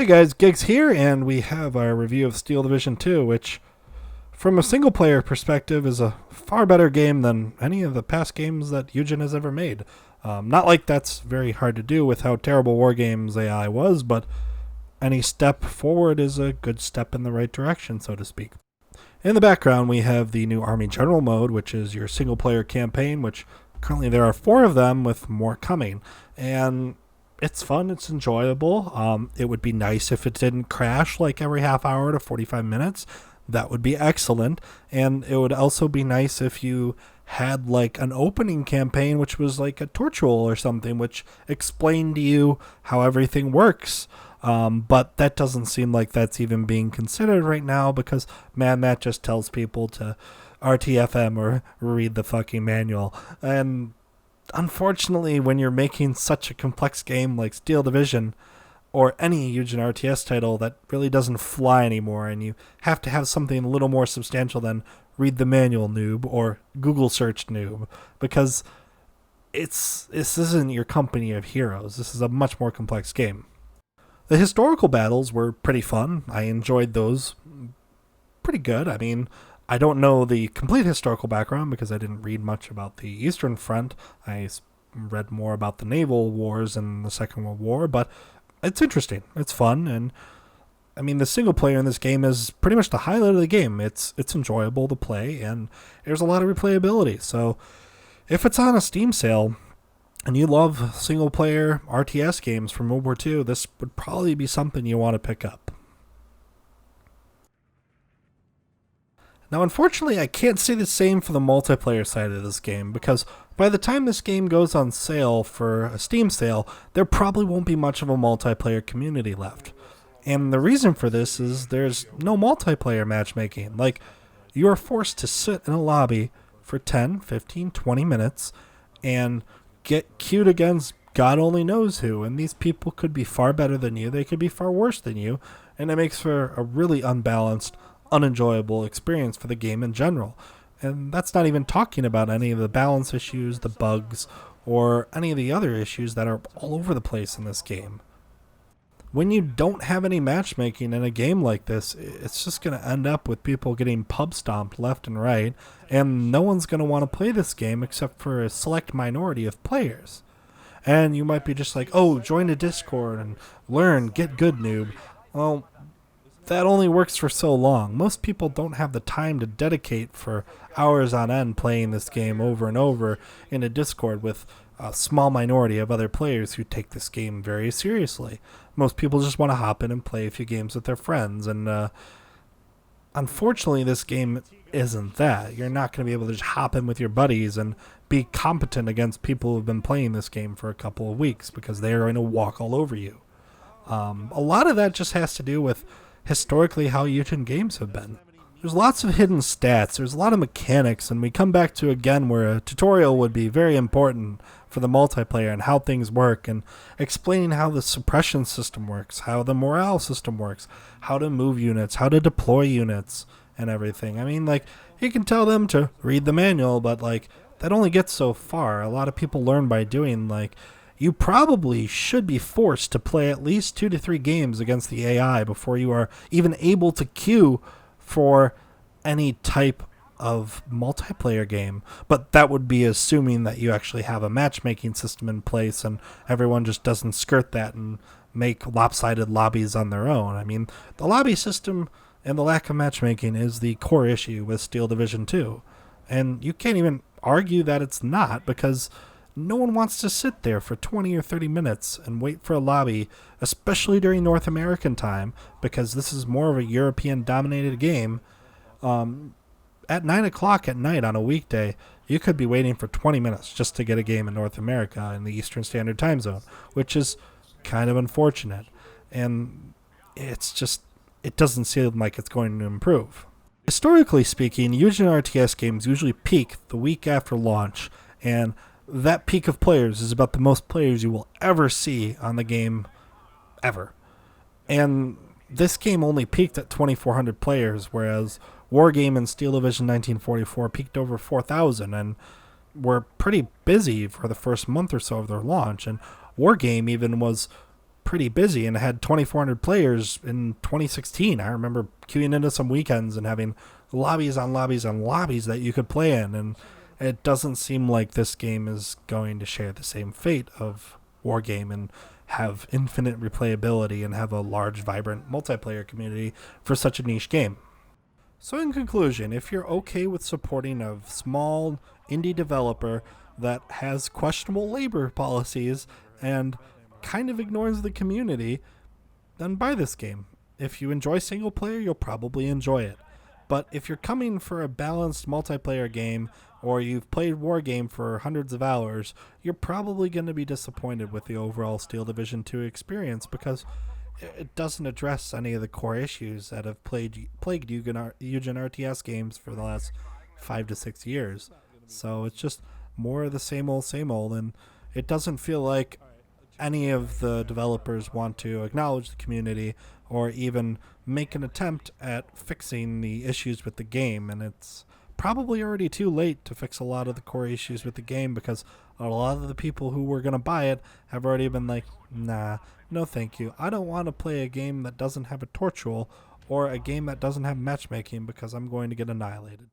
guys, Gigs here, and we have our review of Steel Division 2, which, from a single-player perspective, is a far better game than any of the past games that Eugen has ever made. Not like that's very hard to do with how terrible Wargames AI was, but any step forward is a good step in the right direction, so to speak. In the background, we have the new Army General mode, which is your single-player campaign, which currently there are 4 of them, with more coming. And it's fun, it's enjoyable. It would be nice if it didn't crash like every half hour to 45 minutes. That would be excellent. And it would also be nice if you had like an opening campaign, which was like a tutorial or something, which explained to you how everything works. But that doesn't seem like that's even being considered right now because, man, that just tells people to RTFM or read the fucking manual. And unfortunately, when you're making such a complex game like Steel Division or any Eugen RTS title, that really doesn't fly anymore, and you have to have something a little more substantial than read the manual noob or Google search noob, because this isn't your company of heroes. This is a much more complex game. The historical battles were pretty fun. I enjoyed those pretty good. I mean, I don't know the complete historical background because I didn't read much about the Eastern Front. I read more about the naval wars in the Second World War, but it's interesting. It's fun, and I mean, the single player in this game is pretty much the highlight of the game. It's enjoyable to play, and there's a lot of replayability. So if it's on a Steam sale and you love single player RTS games from World War II, this would probably be something you want to pick up. Now, unfortunately, I can't say the same for the multiplayer side of this game, because by the time this game goes on sale for a Steam sale, there probably won't be much of a multiplayer community left. And the reason for this is there's no multiplayer matchmaking. Like, you are forced to sit in a lobby for 10, 15, 20 minutes and get queued against God only knows who, and these people could be far better than you, they could be far worse than you, and it makes for a really unbalanced, unenjoyable experience for the game in general. And that's not even talking about any of the balance issues, the bugs, or any of the other issues that are all over the place in this game. When you don't have any matchmaking in a game like this, it's just going to end up with people getting pub stomped left and right, and no one's going to want to play this game except for a select minority of players. And you might be just like, oh, join a Discord and learn, get good, noob. Well, that only works for so long. Most people don't have the time to dedicate for hours on end playing this game over and over in a Discord with a small minority of other players who take this game very seriously. Most people just want to hop in and play a few games with their friends, and unfortunately this game isn't that. You're not going to be able to just hop in with your buddies and be competent against people who've been playing this game for a couple of weeks, because they're going to walk all over you. A lot of that just has to do with historically how Eugen games have been. There's lots of hidden stats, there's a lot of mechanics, and we come back to again where a tutorial would be very important for the multiplayer and how things work, and explaining how the suppression system works, how the morale system works, how to move units, how to deploy units, and everything. I mean, like, you can tell them to read the manual, but like, that only gets so far. A lot of people learn by doing. Like, you probably should be forced to play at least 2 to 3 games against the AI before you are even able to queue for any type of multiplayer game. But that would be assuming that you actually have a matchmaking system in place and everyone just doesn't skirt that and make lopsided lobbies on their own. I mean, the lobby system and the lack of matchmaking is the core issue with Steel Division 2. And you can't even argue that it's not, because no one wants to sit there for 20 or 30 minutes and wait for a lobby, especially during North American time, because this is more of a European-dominated game. At 9 o'clock at night on a weekday, you could be waiting for 20 minutes just to get a game in North America in the Eastern Standard Time Zone, which is kind of unfortunate. And it's just, it doesn't seem like it's going to improve. Historically speaking, Eugen RTS games usually peak the week after launch, and that peak of players is about the most players you will ever see on the game ever. And this game only peaked at 2,400 players, whereas Wargame and Steel Division 1944 peaked over 4,000 and were pretty busy for the first month or so of their launch. And Wargame even was pretty busy and had 2,400 players in 2016. I remember queuing into some weekends and having lobbies on lobbies on lobbies that you could play in, and it doesn't seem like this game is going to share the same fate of Wargame and have infinite replayability and have a large, vibrant multiplayer community for such a niche game. So in conclusion, if you're okay with supporting a small indie developer that has questionable labor policies and kind of ignores the community, then buy this game. If you enjoy single player, you'll probably enjoy it. But if you're coming for a balanced multiplayer game, or you've played Wargame for hundreds of hours, you're probably going to be disappointed with the overall Steel Division 2 experience because it doesn't address any of the core issues that have plagued Eugen RTS games for the last 5 to 6 years. So it's just more of the same old, and it doesn't feel like any of the developers want to acknowledge the community or even make an attempt at fixing the issues with the game. And it's probably already too late to fix a lot of the core issues with the game because a lot of the people who were going to buy it have already been like, nah, no thank you. I don't want to play a game that doesn't have a torch roll or a game that doesn't have matchmaking because I'm going to get annihilated.